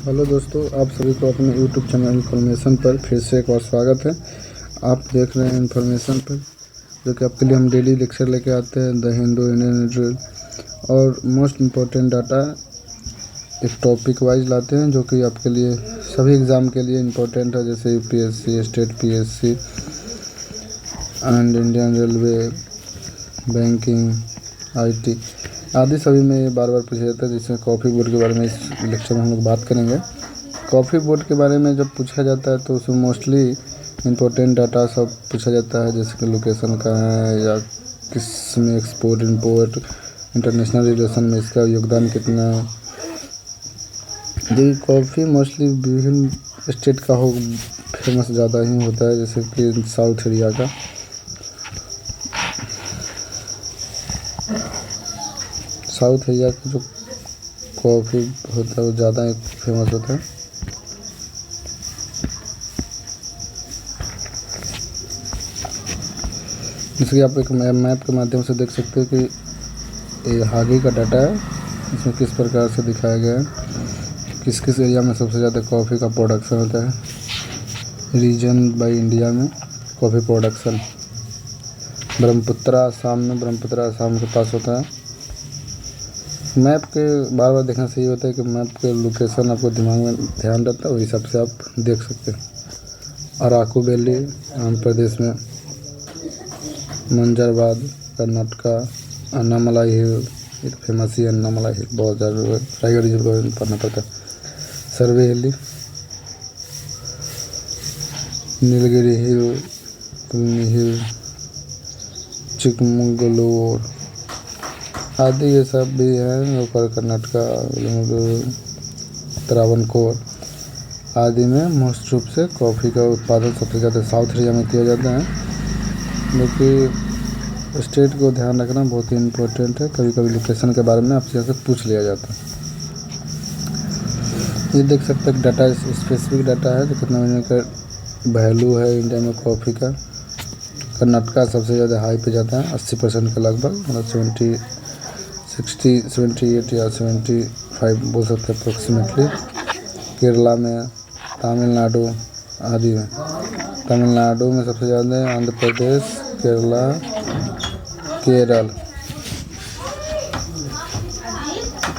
Hello दोस्तों, आप सभी को अपने यूट्यूब चैनल इन्फॉर्मेशन पर फिर से एक बार स्वागत है। आप देख रहे हैं इन्फॉर्मेशन पर, जो कि आपके लिए हम डेली लेक्चर लेके आते हैं द हिंदू इंडियन ड्रिल और मोस्ट इम्पोर्टेंट डाटा एक टॉपिक वाइज लाते हैं, जो कि आपके लिए सभी एग्ज़ाम के लिए इम्पोर्टेंट है, जैसे UPSC, state PSC and Indian railway, banking, IT आदि सभी में ये बार बार पूछा जाता है। जिसमें कॉफ़ी बोर्ड के बारे में इस लेक्चर में हम लोग बात करेंगे। कॉफ़ी बोर्ड के बारे में जब पूछा जाता है तो उसमें मोस्टली इम्पोर्टेंट डाटा सब पूछा जाता है, जैसे कि लोकेशन कहाँ है या किस में एक्सपोर्ट इंपोर्ट, इंटरनेशनल रिलेशन में इसका योगदान कितना है। जो कॉफ़ी मोस्टली विभिन्न स्टेट का हो फेमस ज़्यादा ही होता है, जैसे कि साउथ एरिया का। साउथ एरिया का जो कॉफ़ी होता है वो ज़्यादा फेमस होता है। जैसे कि आप एक मैप के माध्यम से देख सकते हो कि ये हाल ही का डाटा है, इसमें किस प्रकार से दिखाया गया है, किस किस एरिया में सबसे ज़्यादा कॉफ़ी का प्रोडक्शन होता है। रीजन बाय इंडिया में कॉफ़ी प्रोडक्शन ब्रह्मपुत्रा आसाम के पास होता है। मैप के बार बार देखने से ये होता है कि मैप के लोकेशन आपको दिमाग में ध्यान रहता है, वही हिसाब से आप देख सकते हैं। अराकू वैली आंध्र प्रदेश में, मंजरवाद कर्नाटका, अन्नामलाई हिल, ये तो फेमस ही है अन्नामलाई हिल, बहुत ज़्यादा टाइगर रिजर्व को पढ़ना पड़ता है। सर्वे हिल, नीलगिरी हिल, पुलनी हिल, चिकमंगलूर आदि ये सब भी हैं। ऊपर कर्नाटका, त्रावणकोर आदि में मोस्ट रूप से कॉफ़ी का उत्पादन सबसे ज़्यादा साउथ एरिया में किया जाता है, जो कि स्टेट को ध्यान रखना बहुत ही इम्पोर्टेंट है। कभी कभी लोकेशन के बारे में आपसे यहाँ से पूछ लिया जाता है। ये देख सकते हैं डाटा, स्पेसिफिक डाटा है जो कितना महीने का वैल्यू है इंडिया में कॉफ़ी का। कर्नाटका सबसे ज़्यादा हाई पे जाता है, 80% के लगभग, मतलब 78 या 75 बोल सकते हैं अप्रोक्सीमेटली। केरला में, तमिलनाडु आदि में, तमिलनाडु में सबसे ज़्यादा है, आंध्र प्रदेश, केरल।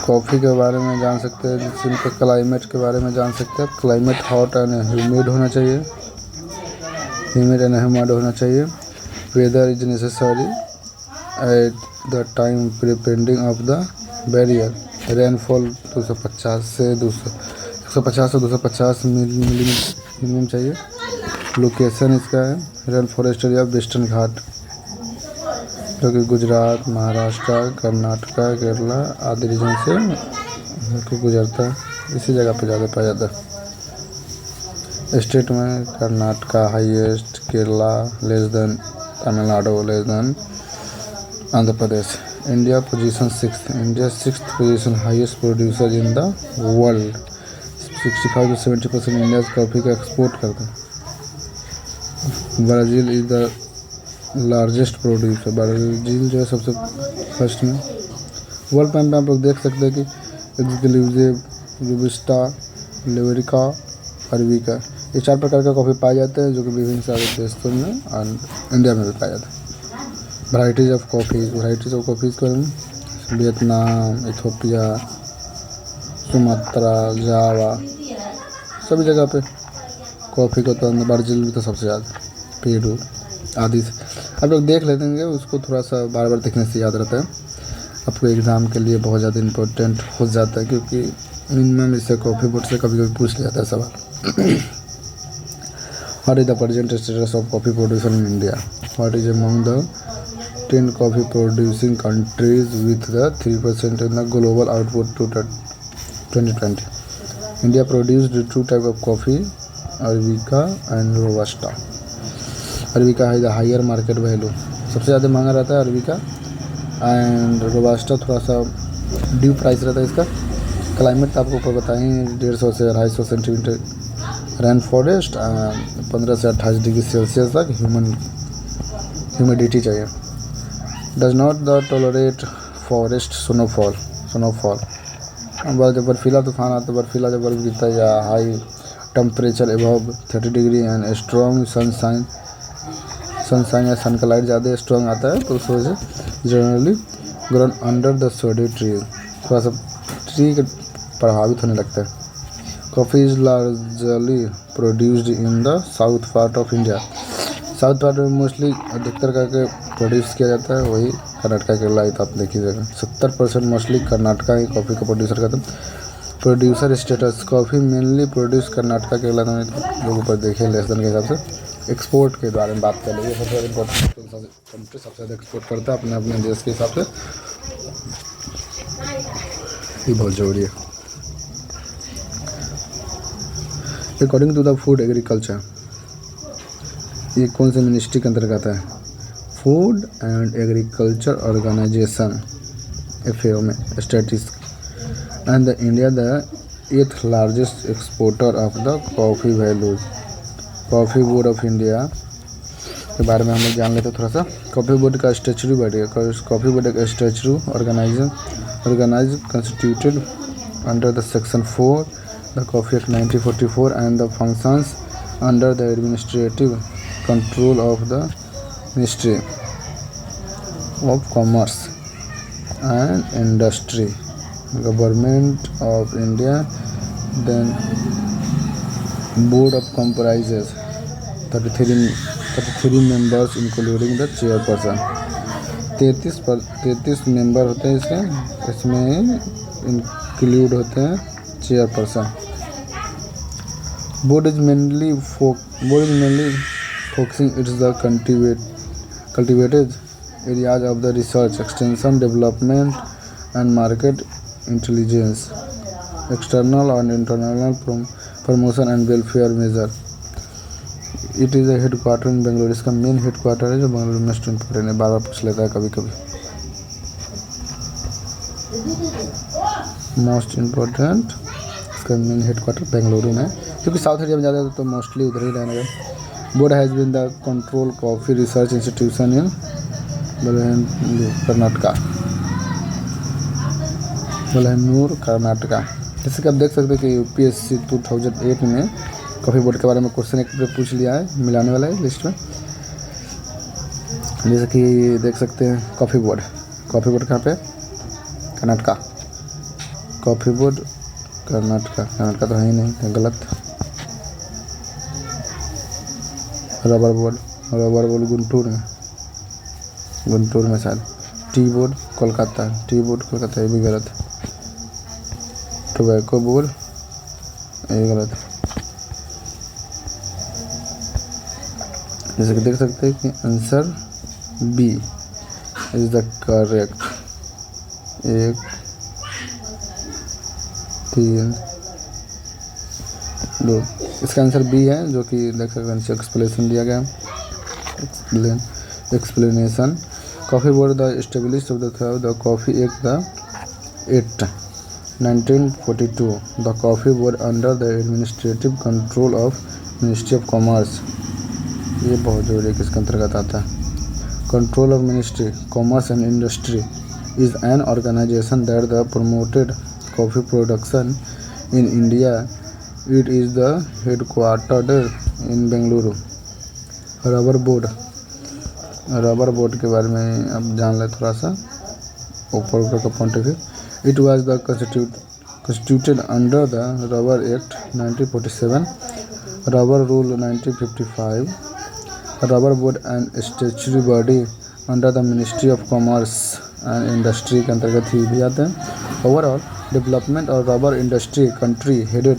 कॉफ़ी के बारे में जान सकते हैं, जिससे उनके क्लाइमेट के बारे में जान सकते हैं। क्लाइमेट हॉट एंड ह्यूमिड होना चाहिए, weather is necessary at the time preparing of the barrier. Rainfall 150 से 250 मिलीमीटर चाहिए। लोकेशन इसका है rain forest area western Ghat, जो कि गुजरात, महाराष्ट्र, कर्नाटका, केरला आदि रीजन से गुजरता है। इसी जगह पे ज़्यादा पाया जाता है। स्टेट में Karnataka highest, Kerala less than, Tamil Nadu less than, Andhra Pradesh. India position 6th, India 6th position highest producer in the world. 65 से 70% इंडिया कॉफ़ी का एक्सपोर्ट करता है। Brazil is the largest producer, Brazil जो है सबसे फर्स्ट में। वर्ल्ड मैप में आप लोग देख सकते हैं कि एक्सक्लूसिव, रोबस्टा, लिबरिका, अरेबिका, ये 4 प्रकार का कॉफ़ी पाए जाते हैं, जो कि विभिन्न सारे देशों में और इंडिया में भी पाया जाता है। वैराइटीज़ ऑफ कॉफ़ीज़ के बारे में, वियतनाम, इथोपिया, सुमात्रा, जावा, सभी जगह पे कॉफ़ी को तो, ब्राज़ील में तो सबसे ज़्यादा, पेरू आदि से आप लोग देख लेते हैं। उसको थोड़ा सा बार बार देखने से याद रहता है, आपको एग्ज़ाम के लिए बहुत ज़्यादा इम्पोर्टेंट हो जाता है, क्योंकि मिनिमम इससे कॉफ़ी बोर्ड से कभी कभी पूछ लिया जाता है सवाल। What is the present status of coffee production in India? What is among the 10 coffee producing countries with the 3% in the global output to 2020. India produced 2 types of coffee, Arabica and Robusta. Arabica has the higher market value, सबसे ज़्यादा महंगा रहता है arabica, and robusta थोड़ा सा due price रहता है इसका। क्लाइमेट आपको ऊपर बताएँ, 150 से 250 सेंटीमीटर रेन फॉरेस्ट, 15 से 28 डिग्री सेल्सियस तक ह्यूमिडिटी चाहिए। Does not tolerate forest snowfall. जब बर्फीला तूफान आता है, बर्फीला जब बर्फ गिरता है या high temperature above 30 degree and strong sunshine या सन का लाइट ज़्यादा स्ट्रॉन्ग आता है तो उस वजह से generally grown under the shady tree, थोड़ा सा ट्री के प्रभावित होने लगता है। Coffee is largely produced in the south part of India, south part में मोस्टली अधिकतर करके प्रोड्यूस किया जाता है, वही कर्नाटका केरला तो आप देखिएगा 70% मोस्टली कर्नाटका ही कॉफ़ी का प्रोड्यूसर करता है। Producer status, coffee mainly produce Karnataka Kerala में लोग ऊपर देखिए लेस देन के हिसाब से। एक्सपोर्ट के बारे में बात कर लीजिए, सबसे ज़्यादा इंपॉर्टेंट कंट्री सबसे ज़्यादा एक्सपोर्ट करता है अपने अपने देश के हिसाब से, ये बहुत ज़रूरी है। According to the food agriculture, ये कौन से मिनिस्ट्री के अंतर्गत है? Food and agriculture organization FAO में statistics and the India the 8th largest exporter of the coffee values. Coffee board of India के बारे में हम लोग जान लेते हैं थोड़ा सा। कॉफ़ी बोर्ड का स्टैच्यूटरी बॉडी है, कॉफ़ी बोर्ड एक statutory organize constituted under the section 4 the coffee act 1944 and the functions under the administrative control of the ministry of commerce and industry, government of India. Then board of comprises 33 members including the chairperson. 33 member होते हैं इसमें include होते हैं chairperson. Board is mainly focusing its the cultivated areas of the research, extension, development and market intelligence, external and internal promotion and welfare measure. It is a headquarter in Bangalore, इसका main headquarter है जो बेंगलुरु में most important है, बार बार पूछ लेता है कभी कभी। मोस्ट इम्पोर्टेंट इसका मेन हेडक्वार्टर बेंगलुरु में, क्योंकि साउथ इंडिया में ज़्यादा तो मोस्टली उधर ही रहने का। Board has been the control coffee research institution in Balehonnur Karnataka. जैसे कि आप देख सकते हैं कि UPSC 2008 में कॉफ़ी बोर्ड के बारे में क्वेश्चन एक पूछ लिया है, मिलाने वाला है लिस्ट में। जैसे कि देख सकते हैं कॉफ़ी बोर्ड कहाँ पे? कर्नाटका। कॉफ़ी बोर्ड कर्नाटका तो है ही नहीं, गलत। रबर बोर्ड गुंटूर में शायद। टी बोर्ड कोलकाता, ये भी गलत। टोबैको बोर्ड, ये गलत। जैसे कि देख सकते हैं कि answer B is the correct. 1 3 2 इसका आंसर बी है, जो कि देख सकते हैं नीचे एक्सप्लेनेशन दिया गया है। Explanation, coffee board the establish of the coffee act the 8 1942 the coffee board under the administrative control of ministry of commerce. ये बहुत जरूरी है, किसके अंतर्गत आता है? Control of ministry commerce and industry is an organization that the promoted coffee production in India. It is the headquartered in Bengaluru. Rubber board के बारे में अब जान लें थोड़ा सा, ऊपर का point of view. It was the constituted under the rubber act 1947, rubber rule 1955, rubber board and statutory body under the ministry of commerce and industry के अंतर्गत ही भी आते हैं। ओवरऑल डेवलपमेंट और rubber industry country headed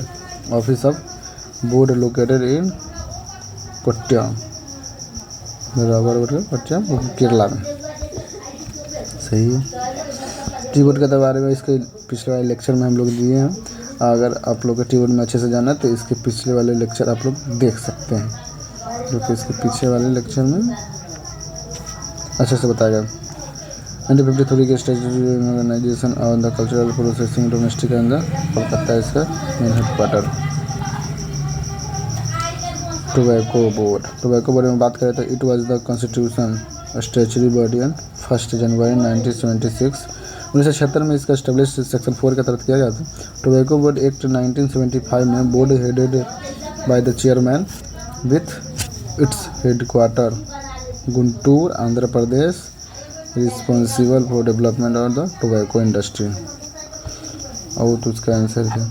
office of board located in Kottayam, rubber board Kottayam Kerala में। सही है। Tea board के बारे में इसके पिछले वाले लेक्चर में हम लोग दिए हैं, अगर आप लोग को टी बोर्ड में अच्छे से जाना है तो इसके पिछले वाले लेक्चर आप लोग देख सकते हैं, जो कि इसके पीछे वाले लेक्चर में अच्छे से बताया गया। 1953 के स्टैट्यूटरी ऑर्गेनाइजेशन और the cultural processing domestic and Kolkata इसका मेन हेडक्वार्टर। टोबैको बोर्ड में बात करें तो it was the constitution statutory body on 1 जनवरी 1976 1976 में इसका स्टेब्लिश सेक्शन 4 के तहत किया गया था। टोबैको बोर्ड एक्ट 1975 में board headed by the chairman with its headquarter Guntur, Andhra Pradesh, responsible for development of the tobacco industry. और तो उसका आंसर है।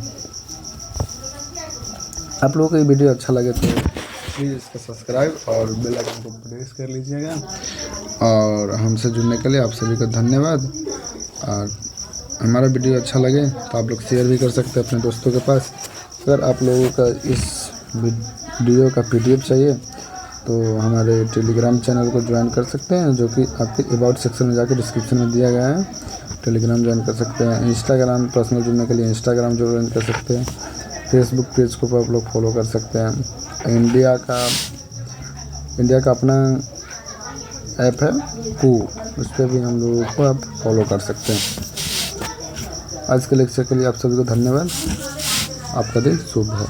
आप लोगों को ये वीडियो अच्छा लगे तो प्लीज़ इसको सब्सक्राइब और बेल आइकन को प्रेस कर लीजिएगा। और हमसे जुड़ने के लिए आप सभी का धन्यवाद। और हमारा वीडियो अच्छा लगे तो आप लोग शेयर भी कर सकते हैं अपने दोस्तों के पास। अगर आप लोगों का इस वीडियो का PDF चाहिए तो हमारे टेलीग्राम चैनल को ज्वाइन कर सकते हैं, जो कि आपके अबाउट सेक्शन में जाकर डिस्क्रिप्शन में दिया गया है। टेलीग्राम ज्वाइन कर सकते हैं। इंस्टाग्राम पर्सनल जुड़ने के लिए इंस्टाग्राम ज्वाइन कर सकते हैं। फेसबुक पेज को आप लोग फॉलो कर सकते हैं। इंडिया का अपना ऐप है कू, उस पर भी हम लोगों को आप फॉलो कर सकते हैं। आज के लेक्चर के लिए आप सभी को धन्यवाद। आपका दिन शुभ है।